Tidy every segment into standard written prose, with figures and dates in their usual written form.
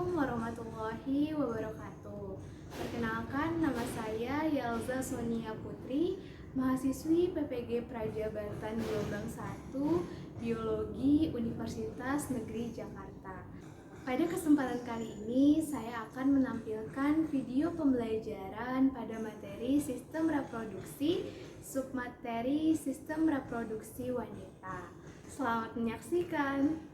Assalamualaikum warahmatullahi wabarakatuh. Perkenalkan, nama saya Yelza Sonia Putri, mahasiswi PPG Praja Banten Gelombang 1, Biologi Universitas Negeri Jakarta. Pada kesempatan kali ini, saya akan menampilkan video pembelajaran pada materi Sistem Reproduksi, submateri Sistem Reproduksi Wanita. Selamat menyaksikan.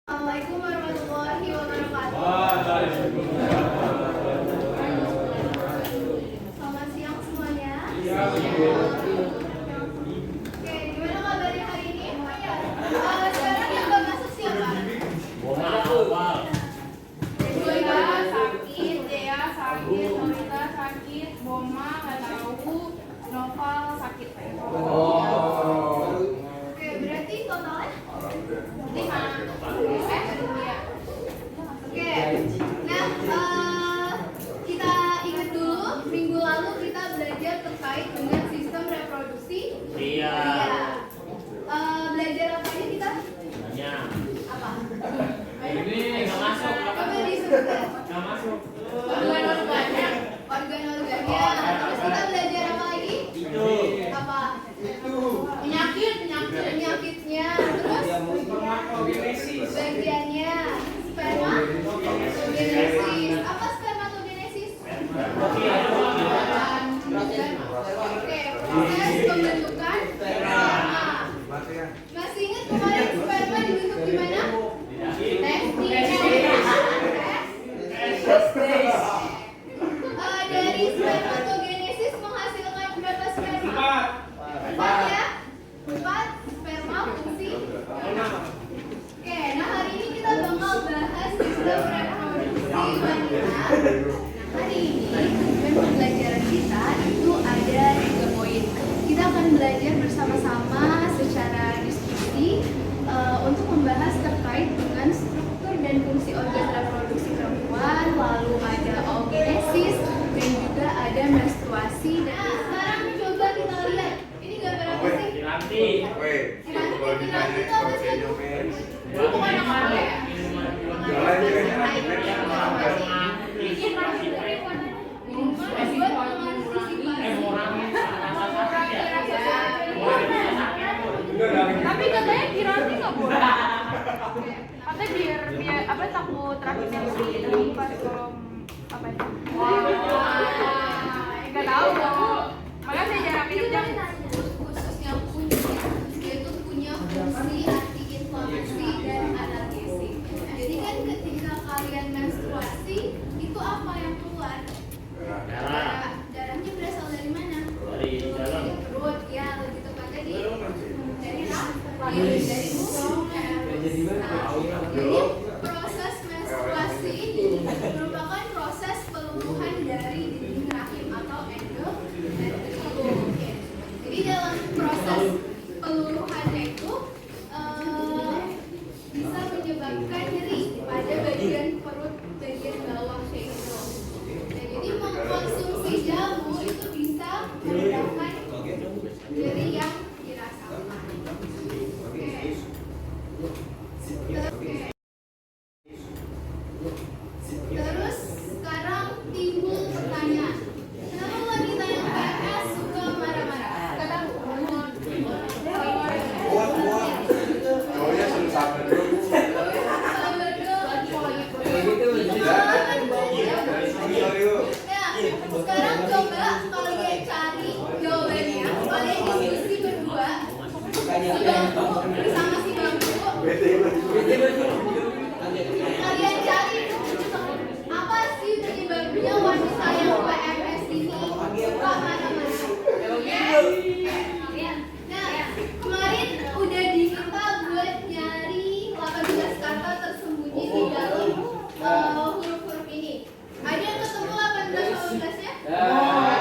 Assalamualaikum warahmatullahi wabarakatuh. Selamat siang semuanya. Oke, gimana kabarnya hari ini? Sekarang yang gak masuk siapa? Julia sakit, Dea sakit, Norita sakit, Boma gak tahu, Noval sakit. Oke, berarti totalnya 5. Oke, nah kita ingat dulu minggu lalu kita belajar terkait dengan sistem reproduksi. Iya. Belajar apa aja kita? Banyak. Apa? Ini nggak masuk. Apa disebutkan? Nggak masuk. Organ-organnya. Organ-organnya. Terus kita belajar apa lagi? Itu. Apa? Penyakitnya. Terus bagiannya. Spermatogenesis. Apa spermatogenesis? Oke, proses pembentukan sperma. Masih ingat kemarin sperma dibentuk gimana? Testis. Dari spermatogenesis menghasilkan berapa sperma? 4 ya? 4 sperma fungsi. Oke, nah hari ini kita bakal bahas sistem reproduksi wanita. Hari ini pembelajaran kita itu ada 3 poin. Kita akan belajar bersama-sama secara diskusi untuk membahas terkait dengan struktur dan fungsi organ reproduksi perempuan, lalu ada oogenesis dan juga ada menstruasi. Nah, sekarang coba kita lihat. Ini gambar apa sih? Piranti. Piranti itu apa sih? Itu bukan nama ya? Tapi katanya piranti nggak boleh. Katanya biar apa takut rakitnya pas kalau apa itu? Nggak tahu dong. dari jadi proses menstruasi ini merupakan proses pelumpuhan dari dinding rahim atau endometrium. Jadi dalam proses pelumpuhannya itu bisa menyebabkan nyeri pada bagian perut bagian bawah kayak gitu. Nah, jadi mengkonsumsi jamu itu bisa meredakan nyeri yang dirasakan. Terus sekarang timbul pertanyaan, kenapa wanita yang PMS suka marah-marah? Sekarang coba kalian cari jawabannya. Kalian diskusi berdua bersama si bangku. Kalian cari apa sih penyebabnya wanita yang PMS ini suka marah-marah? Nah, kemarin udah diminta buat nyari 18 kata tersembunyi di dalam huruf-huruf ini. Ada yang ketemu 18-18-nya? Ada.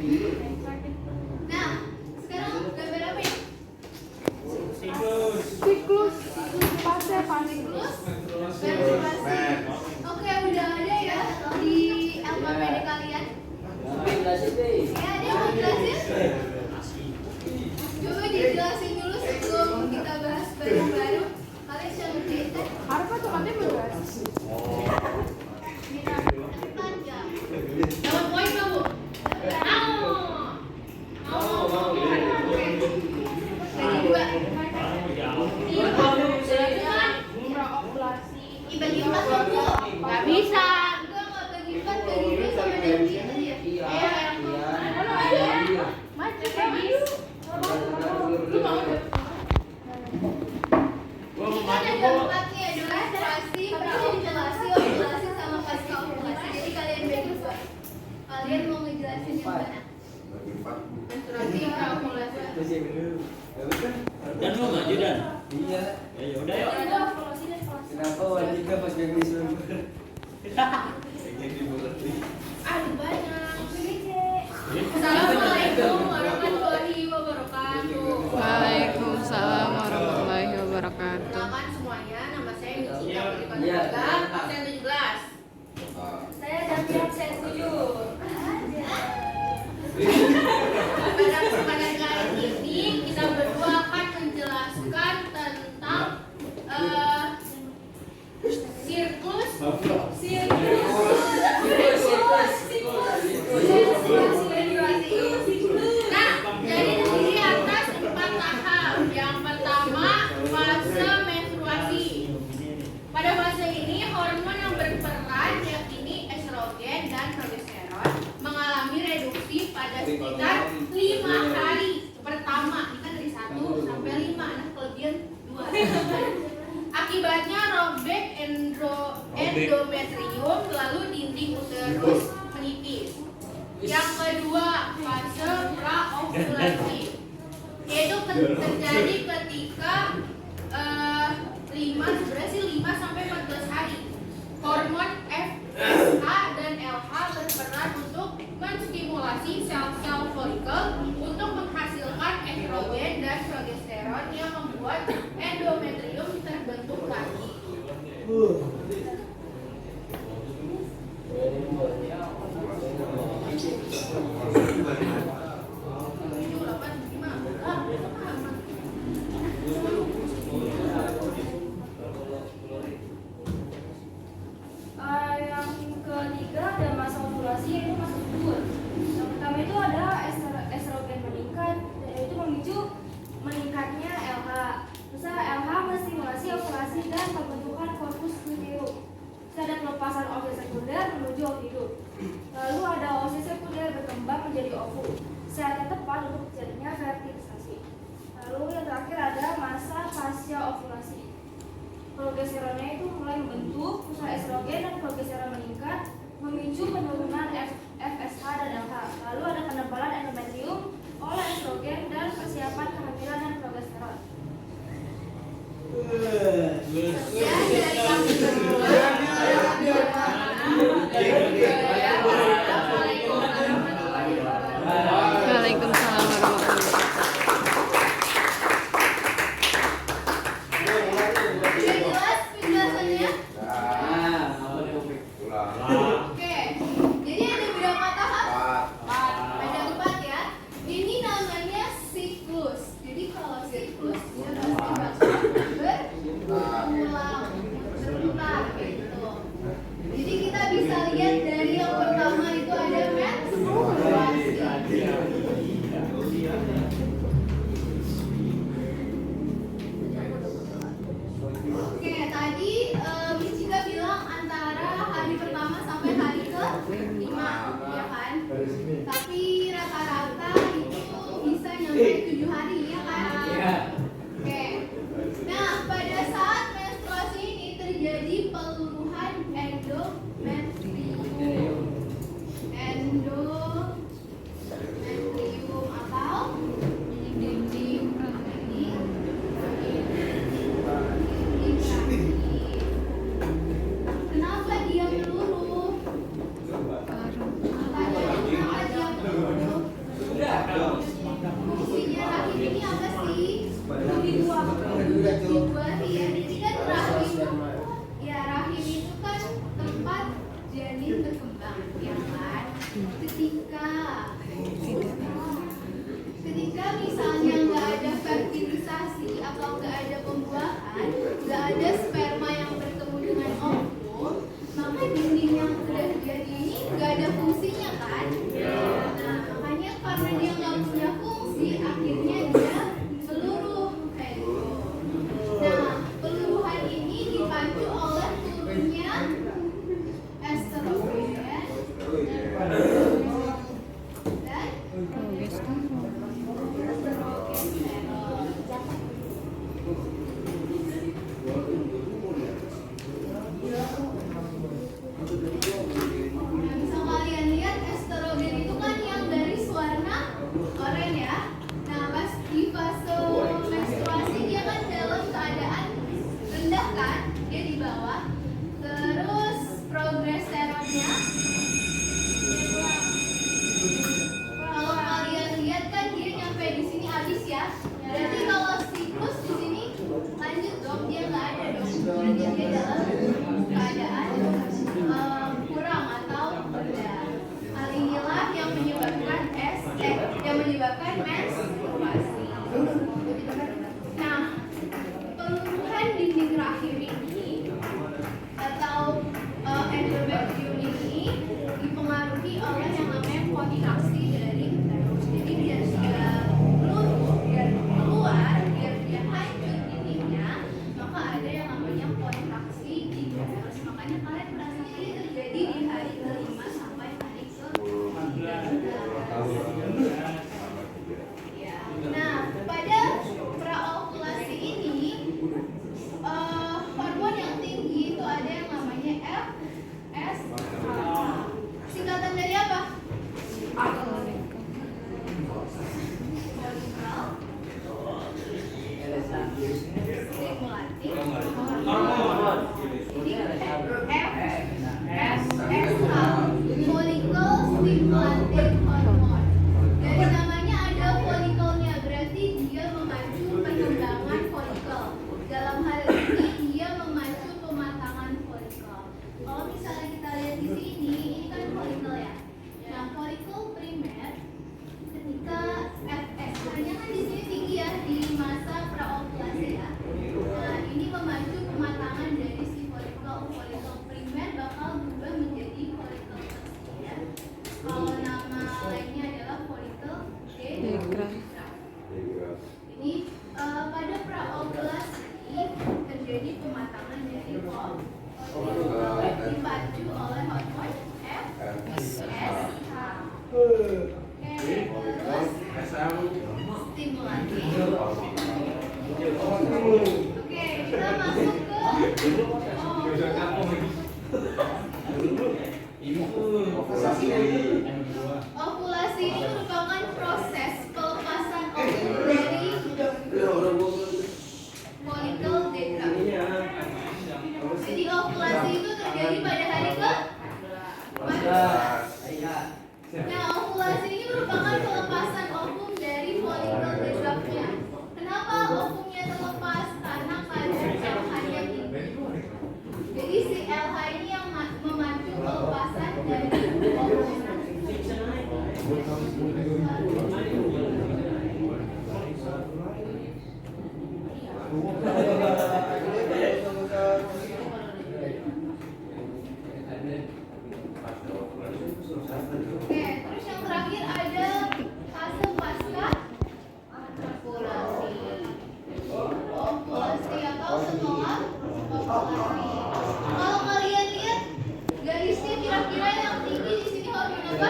Nah, sekarang gambar apa ya? Siklus fase Siklus menstruasi. Oke, udah ada ya di LKPD kalian? Ya, dia mau jelasin? Coba dijelasin dulu sebelum kita bahas bareng-bareng. Kalian sudah ngerjain kan? Harpa tuh katanya berbahas. Panjang. Dapat poin nggak, Bu? Mau. Oke. Bagi dua. Bagi empat dong, Bu. Nggak bisa. Enggak bagi empat, bagi dua sama nanti tadi ya. Maju kayak lu mau Ini kan ada empatnya, ada menstruasi, preovulasi, ovulasi, sama pasca ovulasi. Jadi kalian bagi dua. Kalian mau ngejelasin yang mana? Menstruasi, preovulasi. Dan lu maju dan. Iya. Ya udah yuk. Kenapa wanita pas gak bisa? Aduh banyak. Assalamualaikum warahmatullahi wabarakatuh. Waalaikumsalam warahmatullahi wabarakatuh. Perkenalkan semuanya, nama saya Mici Iya. absen 17. Saya Davi absen 7. Pada kesempatan kali ini kita berdua akan menjelaskan tentang siklus Nah, jadi terdiri atas 4 tahap. Yang pertama, fase menstruasi. Pada fase ini, hormon yang berperan yakni estrogen dan progesteron mengalami reduksi pada sekitar 5 hari pertama. Ini kan dari 1 sampai 5, nah kelebihan 2. Akibatnya robek endometrium lalu dinding uterus menipis. Yang kedua, fase praovulasi, yaitu terjadi ketika 5 sampai 14 hari. Hormon FSH dan LH berperan untuk menstimulasi sel-sel folikel untuk menghasilkan estrogen dan progesteron yang membuat endometrium terbentuk lagi. Yang ketiga ada masa ovulasi, yaitu masa subur. Yang pertama itu ada estrogen meningkat, yaitu memicu meningkatnya LH. Terus LH menstimulasi ovulasi dan pembentukan korpus luteum. Terus ada pelepasan ovum sekunder menuju ovulum. Lalu ada oosit sekunder berkembang menjadi ovum. Saat yang tepat untuk terjadinya fertilisasi. Lalu yang terakhir ada masa pasca ovulasi. Progesteronnya itu mulai membentuk, usaha estrogen dan progesteron meningkat, memicu penurunan FSH dan LH. Lalu ada penebalan endometrium oleh estrogen dan persiapan kehamilan dan progesteron. Ya, dari kami berdua. Waalaikumsalam warahmatullahi wabarakatuh. Sudah jelas penjelasannya? Oke, jadi ada berapa tahap? Ada Oke, terus yang terakhir ada fase pasca ovulasi. Ovulasi atau setelah ovulasi. Kalau kalian lihat garisnya kira-kira yang tinggi di sini hormon apa?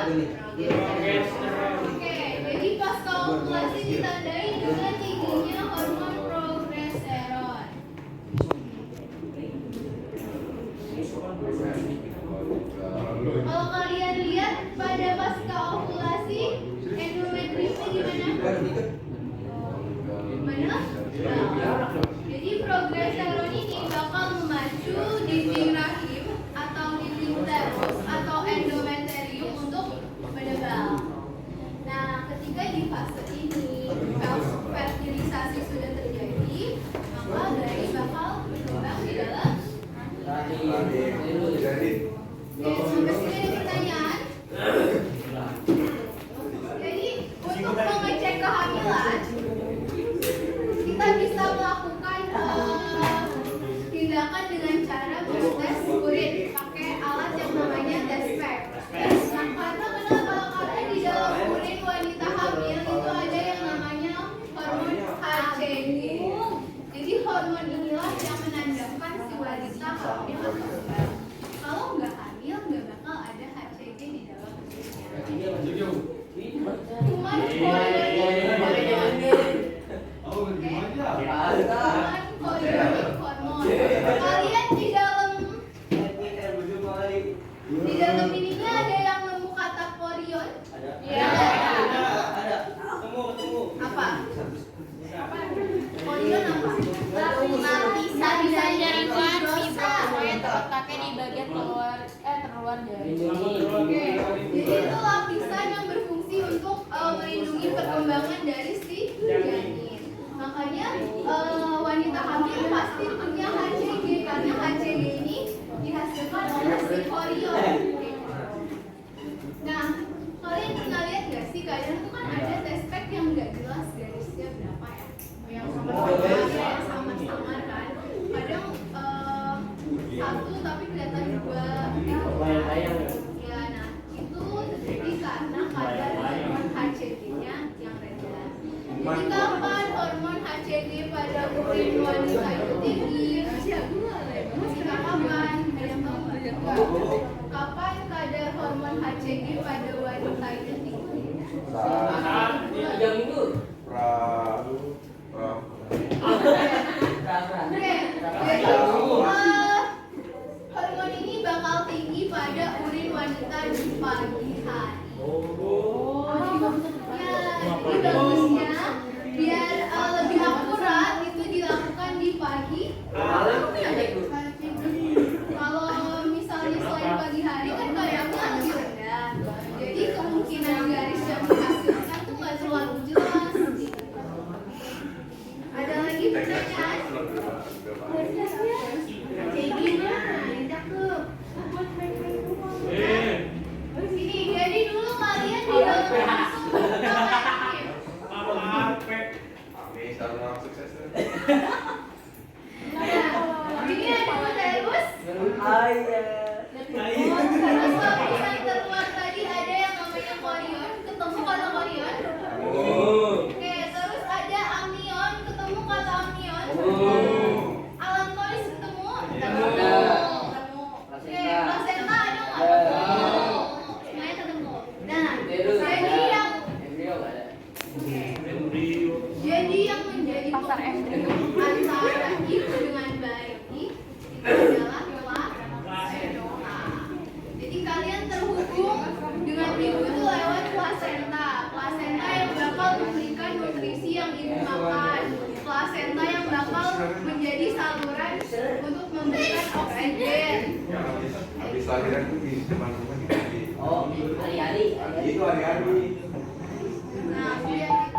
Oke, jadi pasca ovulasi ditandai dengan tingginya hormon progesteron. Kalau kalian lihat pada pasca ovulasi, endometriumnya gimana? Mana? Nah, jadi progesteron ini bakal memacu dinding rahim atau dinding uterus atau endometrium untuk menebal. Nah, ketika di fase ini fertilisasi sudah terjadi, maka bayi bakal berkembang di dalam. Oke, sampai sini ada pertanyaan. Jadi untuk mengecek kehamilan, kita bisa melakukan tindakan dengan cara bertes urin pakai alat yang namanya test pack. Nah, karena kenapa? Karena di dalam urin wanita hamil itu ada yang namanya hormon HCG. Jadi hormon inilah yang menandakan si wanita hamil atau enggak. Kalau enggak hamil, enggak bakal ada HCG di dalam tubuh. Cuman hormon. Kalian di dalam ininya ada yang nemu kata korion? Ya. Apa? Korion apa? Bisa jaringan fibrosa yang terletaknya di bagian terluar dari. Oke. Jadi itu lapisan yang berfungsi untuk melindungi perkembangan dari si janin. Makanya wanita hamil pasti punya HCG karena HCG ini dihasilkan oleh si korion. Nah, kalian pernah lihat nggak sih kadang itu kan ada test pack yang nggak jelas garisnya berapa ya? Yang sama-sama kan? Kadang satu tapi kelihatan dua. Ya, nah itu terjadi karena kadar hormon HCG-nya yang rendah. Jadi kapan hormon HCG pada urin wanita itu tinggi? Jika kapan? Ada yang tahu nggak? Kapan kadar hormon HCG pada wanita itu tinggi? Oke, jadi hormon ini bakal tinggi pada urin wanita di pagi hari. Ya, jadi bagusnya biar lebih akurat itu dilakukan di pagi. Kalau misalnya selain pagi hari kan kadangnya lebih rendah. Jadi kemungkinan garis yang dihasilkan tuh nggak terlalu jelas. Ada lagi pertanyaan? Jadi cakep. Sini, jadi dulu kalian di dalam langsung ini ada uterus. Terus lapisan terluar tadi ada yang namanya korion. Ketemu kata korion? Oke, terus ada amnion. Ketemu kata amnion? Allantois ketemu? Oke, placenta ada nggak? Semuanya ketemu. Nah, jadi yang menjadi penghubung antara ibu dengan bayi itu adalah placenta. Jadi kalian terhubung dengan ibu itu lewat placenta. Placenta yang bakal memberikan nutrisi yang ibu makan. Placenta yang bakal menjadi saluran untuk memberikan oksigen. Habis lahiran tuh di depan rumah gitu. Oh, hari-hari. Itu hari-hari. Nah, biar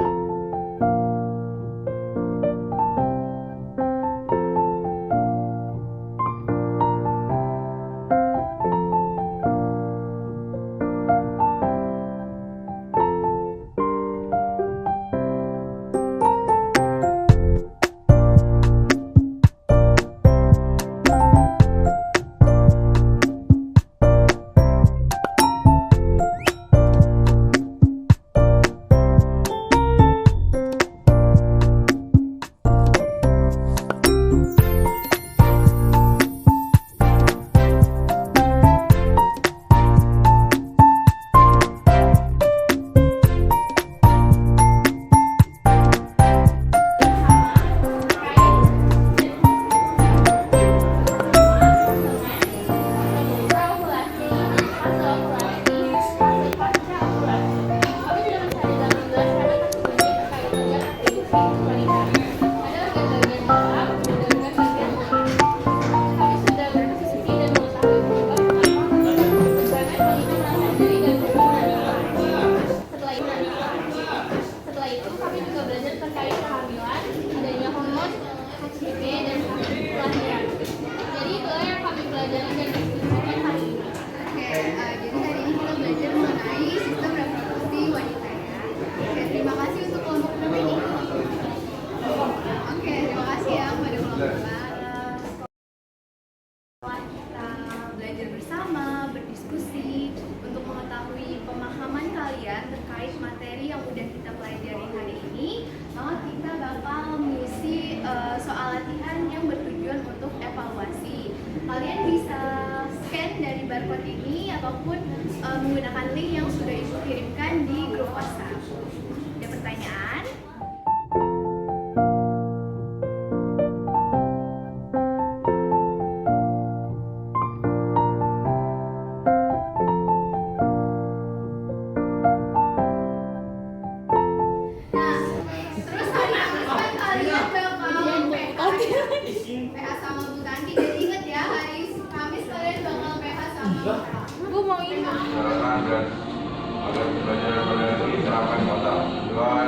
ataupun menggunakan link yang sudah Ibu kirimkan di grup WhatsApp. Ada pertanyaan? Nah, terus hari Kamis kan kalian bakal PH sama Bu Tanti. Jadi inget ya, hari Kamis kalian bakal PH sama Bu Tanti. Gue mau ini. Silakan dan agar pelajaran pada ini terapkan total. Doa.